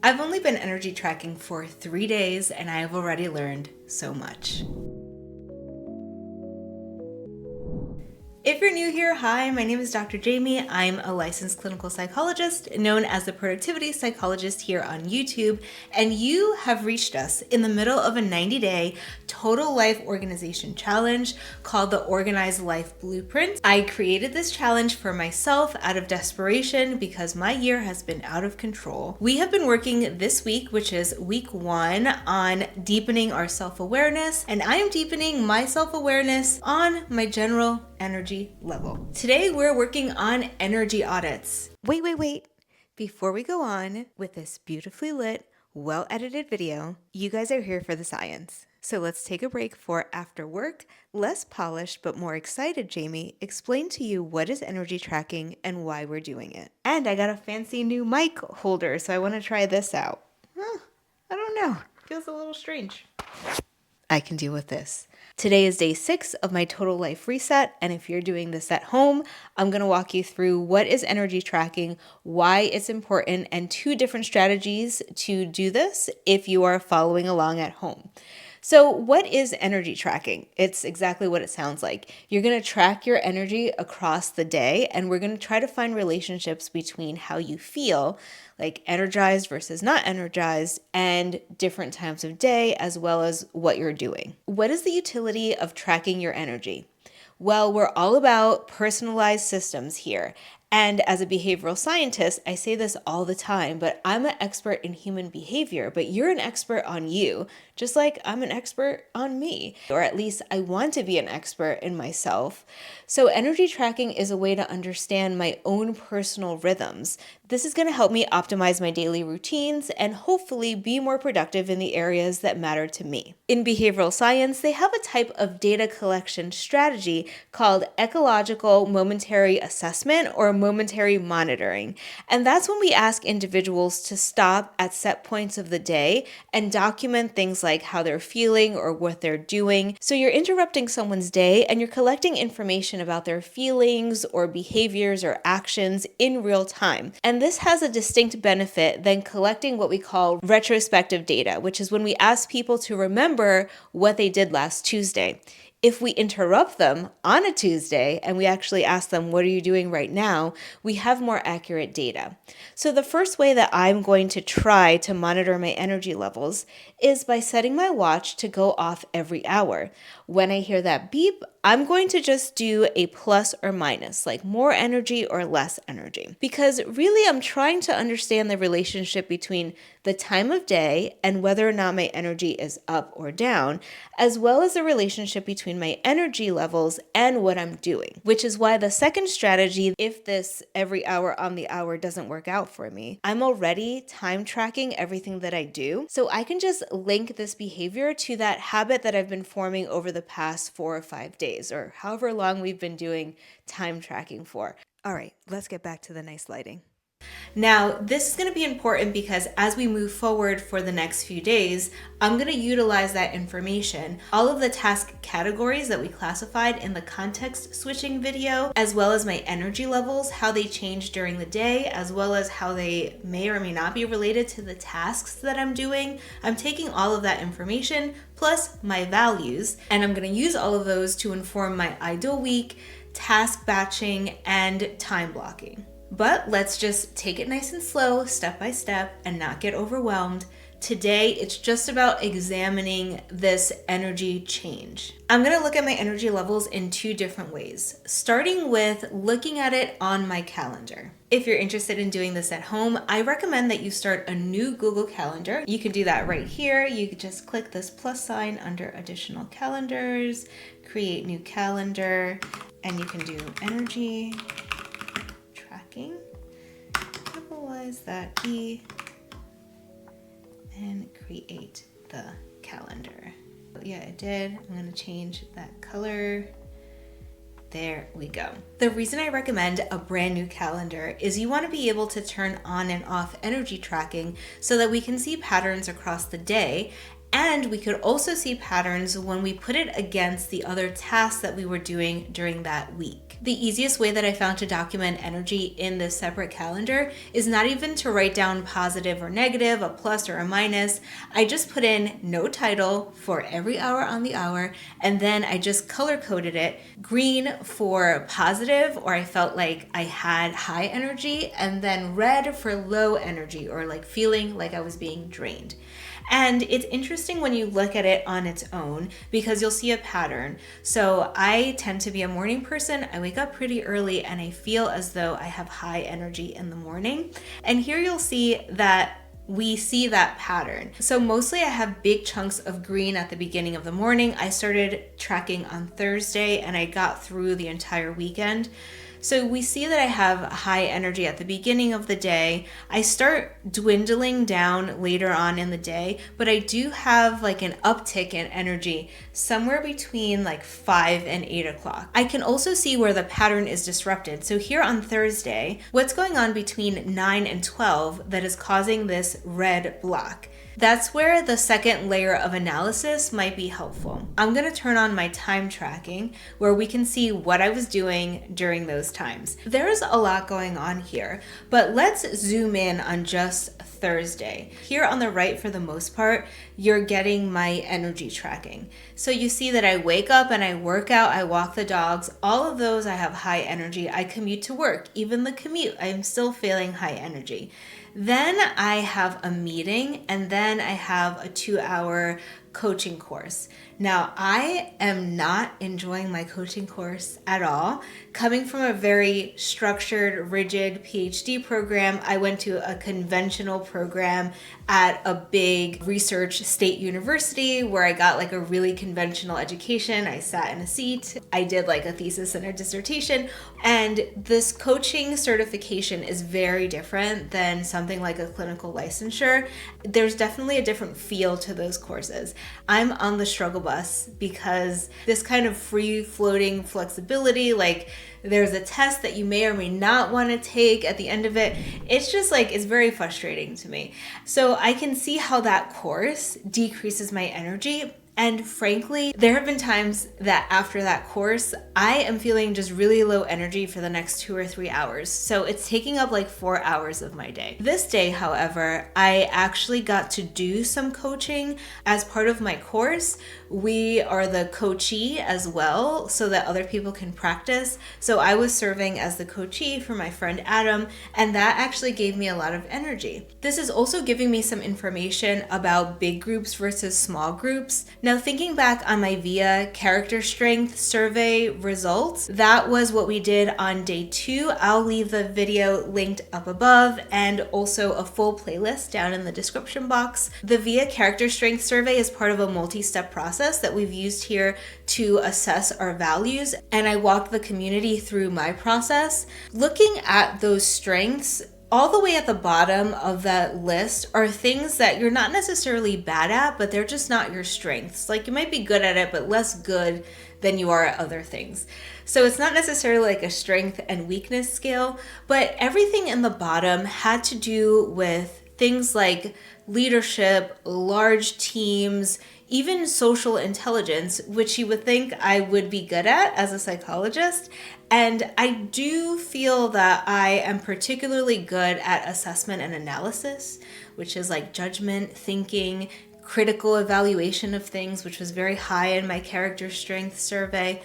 I've only been energy tracking for 3 days and I have already learned so much. If you're new here, hi, my name is Dr. Jamie. I'm a licensed clinical psychologist known as the Productivity Psychologist here on YouTube, and you have reached us in the middle of a 90-day total life organization challenge called the Organized Life Blueprint. I created this challenge for myself out of desperation because my year has been out of control. We have been working this week, which is week 1, on deepening our self-awareness, and I am deepening my self-awareness on my general energy level. Today we're working on energy audits. Wait. Before we go on with this beautifully lit, well-edited video, you guys are here for the science. So let's take a break for after work, less polished but more excited Jamie explain to you what is energy tracking and why we're doing it. And I got a fancy new mic holder, so I want to try this out. I don't know, feels a little strange. I can deal with this. Today is day 6 of my total life reset, and if you're doing this at home, I'm going to walk you through what is energy tracking, why it's important, and 2 different strategies to do this if you are following along at home. So what is energy tracking? It's exactly what it sounds like. You're going to track your energy across the day, and we're going to try to find relationships between how you feel, like energized versus not energized, and different times of day, as well as what you're doing. What is the utility of tracking your energy? Well, we're all about personalized systems here. And as a behavioral scientist, I say this all the time, but I'm an expert in human behavior, but you're an expert on you, just like I'm an expert on me, or at least I want to be an expert in myself. So energy tracking is a way to understand my own personal rhythms. This is going to help me optimize my daily routines and hopefully be more productive in the areas that matter to me. In behavioral science, they have a type of data collection strategy called ecological momentary assessment or momentary monitoring. And that's when we ask individuals to stop at set points of the day and document things like how they're feeling or what they're doing. So you're interrupting someone's day and you're collecting information about their feelings or behaviors or actions in real time. And this has a distinct benefit than collecting what we call retrospective data, which is when we ask people to remember what they did last Tuesday. If we interrupt them on a Tuesday and we actually ask them, what are you doing right now? We have more accurate data. So the first way that I'm going to try to monitor my energy levels is by setting my watch to go off every hour. When I hear that beep, I'm going to just do a plus or minus, like more energy or less energy. Because really I'm trying to understand the relationship between the time of day and whether or not my energy is up or down, as well as the relationship between my energy levels and what I'm doing. Which is why the second strategy, if this every hour on the hour doesn't work out for me, I'm already time tracking everything that I do. So I can just link this behavior to that habit that I've been forming over the past 4 or 5 days, or however long we've been doing time tracking for. All right, let's get back to the nice lighting. Now, this is going to be important because as we move forward for the next few days, I'm going to utilize that information, all of the task categories that we classified in the context switching video, as well as my energy levels, how they change during the day, as well as how they may or may not be related to the tasks that I'm doing. I'm taking all of that information plus my values, and I'm going to use all of those to inform my ideal week, task batching, and time blocking. But let's just take it nice and slow, step by step, and not get overwhelmed. Today, it's just about examining this energy change. I'm going to look at my energy levels in 2 different ways, starting with looking at it on my calendar. If you're interested in doing this at home, I recommend that you start a new Google Calendar. You can do that right here. You can just click this plus sign under additional calendars, create new calendar, and you can do energy tracking, capitalize that E, and create the calendar. Yeah, I did. I'm going to change that color. There we go. The reason I recommend a brand new calendar is you want to be able to turn on and off energy tracking so that we can see patterns across the day. And we could also see patterns when we put it against the other tasks that we were doing during that week. week. The easiest way that I found to document energy in this separate calendar is not even to write down positive or negative, a plus or a minus. I just put in no title for every hour on the hour, and then I just color coded it. Green for positive, or I felt like I had high energy, and then red for low energy, or like feeling like I was being drained. And it's interesting when you look at it on its own because you'll see a pattern. So I tend to be a morning person. I wake up pretty early and I feel as though I have high energy in the morning. And here you'll see that we see that pattern. So mostly I have big chunks of green at the beginning of the morning. I started tracking on Thursday and I got through the entire weekend. So we see that I have high energy at the beginning of the day. I start dwindling down later on in the day, but I do have like an uptick in energy somewhere between like 5 and 8 o'clock. I can also see where the pattern is disrupted. So here on Thursday, what's going on between 9 and 12 that is causing this red block? That's where the second layer of analysis might be helpful. I'm going to turn on my time tracking where we can see what I was doing during those times. There's a lot going on here, but let's zoom in on just Thursday. Here on the right, for the most part, you're getting my energy tracking. So you see that I wake up and I work out, I walk the dogs, all of those I have high energy. I commute to work, even the commute, I'm still feeling high energy. Then I have a meeting, and then I have a 2-hour coaching course. Now, I am not enjoying my coaching course at all. Coming from a very structured, rigid PhD program, I went to a conventional program at a big research state university where I got like a really conventional education. I sat in a seat. I did like a thesis and a dissertation. And this coaching certification is very different than something like a clinical licensure. There's definitely a different feel to those courses. I'm on the struggle bus because this kind of free floating flexibility, like there's a test that you may or may not want to take at the end of it. It's just like, it's very frustrating to me. So I can see how that course decreases my energy. And frankly, there have been times that after that course, I am feeling just really low energy for the next 2 or 3 hours. So it's taking up like 4 hours of my day. This day, however, I actually got to do some coaching as part of my course. We are the coachee as well so that other people can practice. So I was serving as the coachee for my friend Adam, and that actually gave me a lot of energy. This is also giving me some information about big groups versus small groups. Now, thinking back on my VIA character strength survey results, that was what we did on day 2. I'll leave the video linked up above and also a full playlist down in the description box. The VIA character strength survey is part of a multi-step process that we've used here to assess our values, and I walked the community through my process. Looking at those strengths, all the way at the bottom of that list are things that you're not necessarily bad at, but they're just not your strengths. Like you might be good at it, but less good than you are at other things. So it's not necessarily like a strength and weakness scale, but everything in the bottom had to do with things like leadership, large teams, even social intelligence, which you would think I would be good at as a psychologist. And I do feel that I am particularly good at assessment and analysis, which is like judgment, thinking, critical evaluation of things, which was very high in my character strength survey.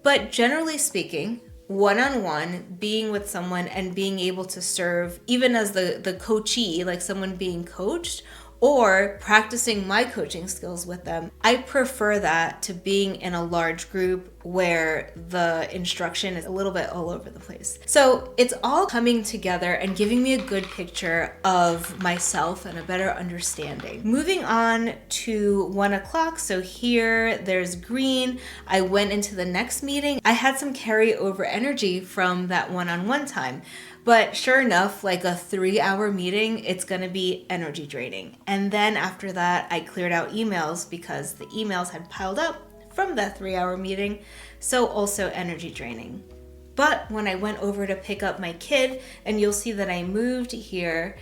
But generally speaking, one-on-one, being with someone and being able to serve, even as the coachee, like someone being coached, or practicing my coaching skills with them, I prefer that to being in a large group where the instruction is a little bit all over the place. So it's all coming together and giving me a good picture of myself and a better understanding. Moving on to 1 o'clock. So here there's green. I went into the next meeting. I had some carryover energy from that one-on-one time. But sure enough, like a 3-hour meeting, it's gonna be energy draining. And then after that, I cleared out emails because the emails had piled up from that 3-hour meeting, so also energy draining. But when I went over to pick up my kid, and you'll see that I moved here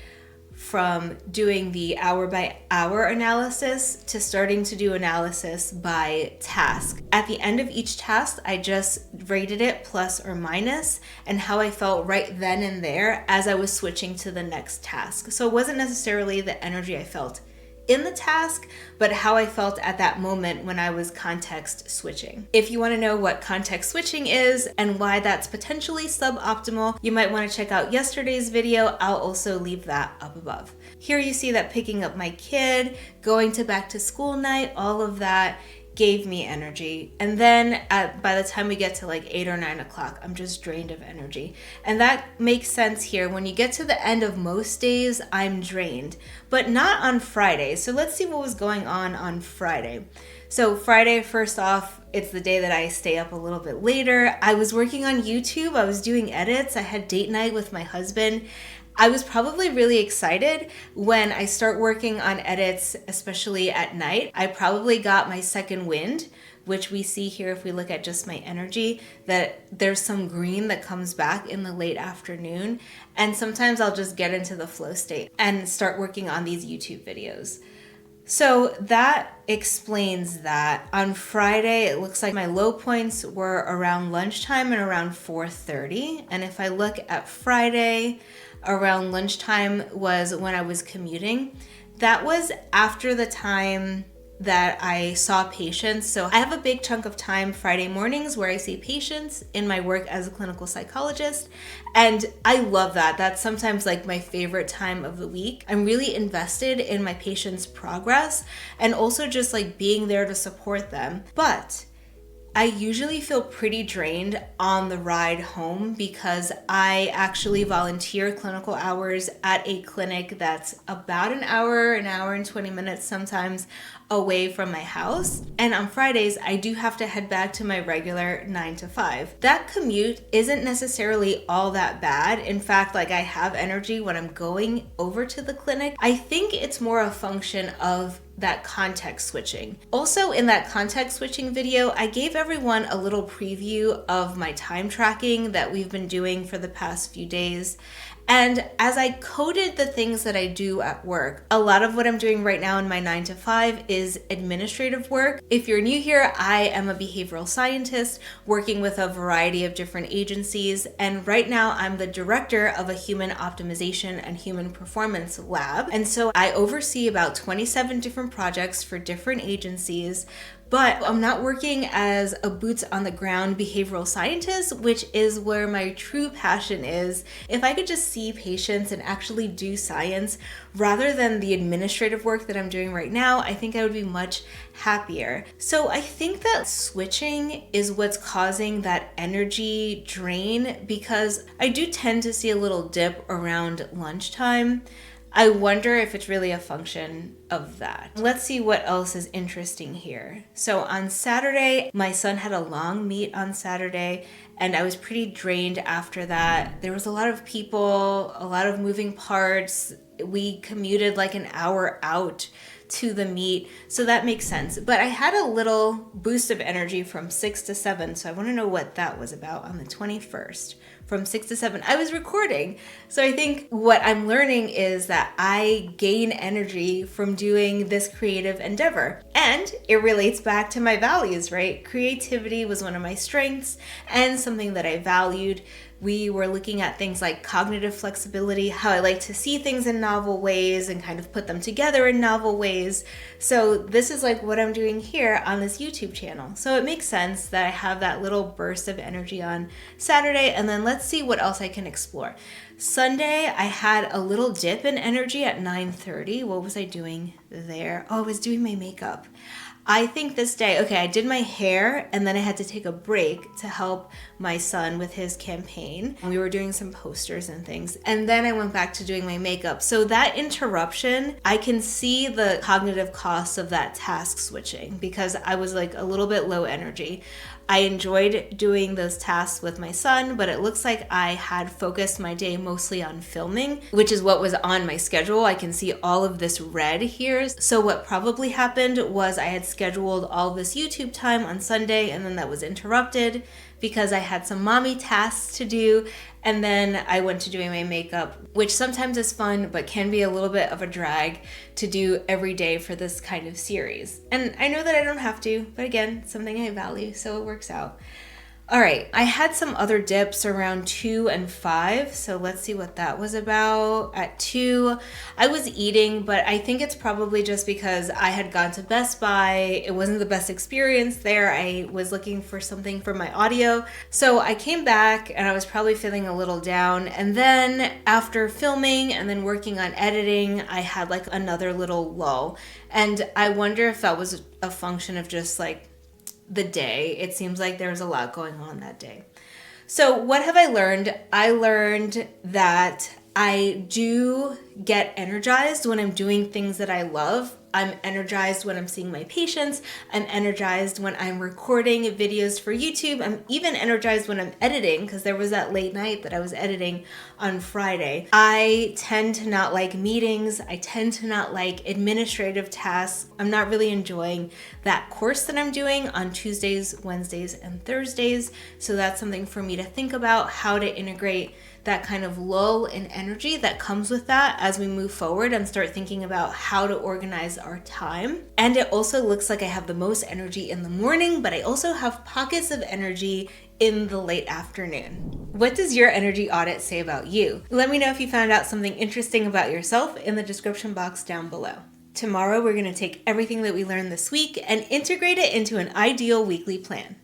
from doing the hour by hour analysis to starting to do analysis by task. At the end of each task, I just rated it plus or minus and how I felt right then and there as I was switching to the next task. So it wasn't necessarily the energy I felt in the task, but how I felt at that moment when I was context switching. If you want to know what context switching is and why that's potentially suboptimal, you might want to check out yesterday's video. I'll also leave that up above. Here you see that picking up my kid, going to back to school night, all of that gave me energy. And then by the time we get to like 8 or 9 o'clock, I'm just drained of energy. And that makes sense here. When you get to the end of most days, I'm drained, but not on Friday. So let's see what was going on Friday. So Friday, first off, it's the day that I stay up a little bit later. I was working on YouTube. I was doing edits. I had date night with my husband. I was probably really excited when I start working on edits, especially at night. I probably got my second wind, which we see here if we look at just my energy, that there's some green that comes back in the late afternoon. And sometimes I'll just get into the flow state and start working on these YouTube videos. So that explains that. On Friday, it looks like my low points were around lunchtime and around 4:30. And if I look at Friday, around lunchtime was when I was commuting. That was after the time that I saw patients. So I have a big chunk of time Friday mornings where I see patients in my work as a clinical psychologist. And I love that. That's sometimes like my favorite time of the week. I'm really invested in my patients' progress and also just like being there to support them. But I usually feel pretty drained on the ride home because I actually volunteer clinical hours at a clinic that's about an hour and 20 minutes sometimes away from my house. And on Fridays, I do have to head back to my regular 9 to 5. That commute isn't necessarily all that bad. In fact, like I have energy when I'm going over to the clinic. I think it's more a function of that context switching. Also in that context switching video, I gave everyone a little preview of my time tracking that we've been doing for the past few days. And as I coded the things that I do at work, a lot of what I'm doing right now in my 9 to 5 is administrative work. If you're new here, I am a behavioral scientist working with a variety of different agencies. And right now I'm the director of a human optimization and human performance lab. And so I oversee about 27 different projects for different agencies. But I'm not working as a boots on the ground behavioral scientist, which is where my true passion is. If I could just see patients and actually do science rather than the administrative work that I'm doing right now, I think I would be much happier. So I think that switching is what's causing that energy drain because I do tend to see a little dip around lunchtime. I wonder if it's really a function of that. Let's see what else is interesting here. So on Saturday, my son had a long meet on Saturday and I was pretty drained after that. There was a lot of people, a lot of moving parts. We commuted like an hour out to the meet, so that makes sense. But I had a little boost of energy from 6 to 7, so I want to know what that was about on the 21st. From 6 to 7, I was recording. So I think what I'm learning is that I gain energy from doing this creative endeavor. And it relates back to my values, right? Creativity was one of my strengths and something that I valued. We were looking at things like cognitive flexibility, how I like to see things in novel ways and kind of put them together in novel ways. So this is like what I'm doing here on this YouTube channel. So it makes sense that I have that little burst of energy on Saturday. And then let's see what else I can explore. Sunday, I had a little dip in energy at 9:30. What was I doing there? Oh, I was doing my makeup. I think this day, okay, I did my hair and then I had to take a break to help my son with his campaign. We were doing some posters and things. And then I went back to doing my makeup. So that interruption, I can see the cognitive costs of that task switching because I was like a little bit low energy. I enjoyed doing those tasks with my son, but it looks like I had focused my day mostly on filming, which is what was on my schedule. I can see all of this red here. So what probably happened was I had scheduled all this YouTube time on Sunday and then that was interrupted because I had some mommy tasks to do, and then I went to doing my makeup, which sometimes is fun, but can be a little bit of a drag to do every day for this kind of series. And I know that I don't have to, but again, something I value, so it works out. All right, I had some other dips around 2 and 5, so let's see what that was about. At 2, I was eating, but I think it's probably just because I had gone to Best Buy. It wasn't the best experience there. I was looking for something for my audio. So I came back and I was probably feeling a little down. And then after filming and then working on editing, I had like another little lull. And I wonder if that was a function of just like the day. It seems like there was a lot going on that day. So what have I learned? I learned that I do get energized when I'm doing things that I love. I'm energized when I'm seeing my patients. I'm energized when I'm recording videos for YouTube. I'm even energized when I'm editing, because there was that late night that I was editing on Friday. I tend to not like meetings. I tend to not like administrative tasks. I'm not really enjoying that course that I'm doing on Tuesdays, Wednesdays, and Thursdays. So that's something for me to think about, how to integrate that kind of lull in energy that comes with that as we move forward and start thinking about how to organize our time. And it also looks like I have the most energy in the morning, but I also have pockets of energy in the late afternoon. What does your energy audit say about you? Let me know if you found out something interesting about yourself in the description box down below. Tomorrow, we're going to take everything that we learned this week and integrate it into an ideal weekly plan.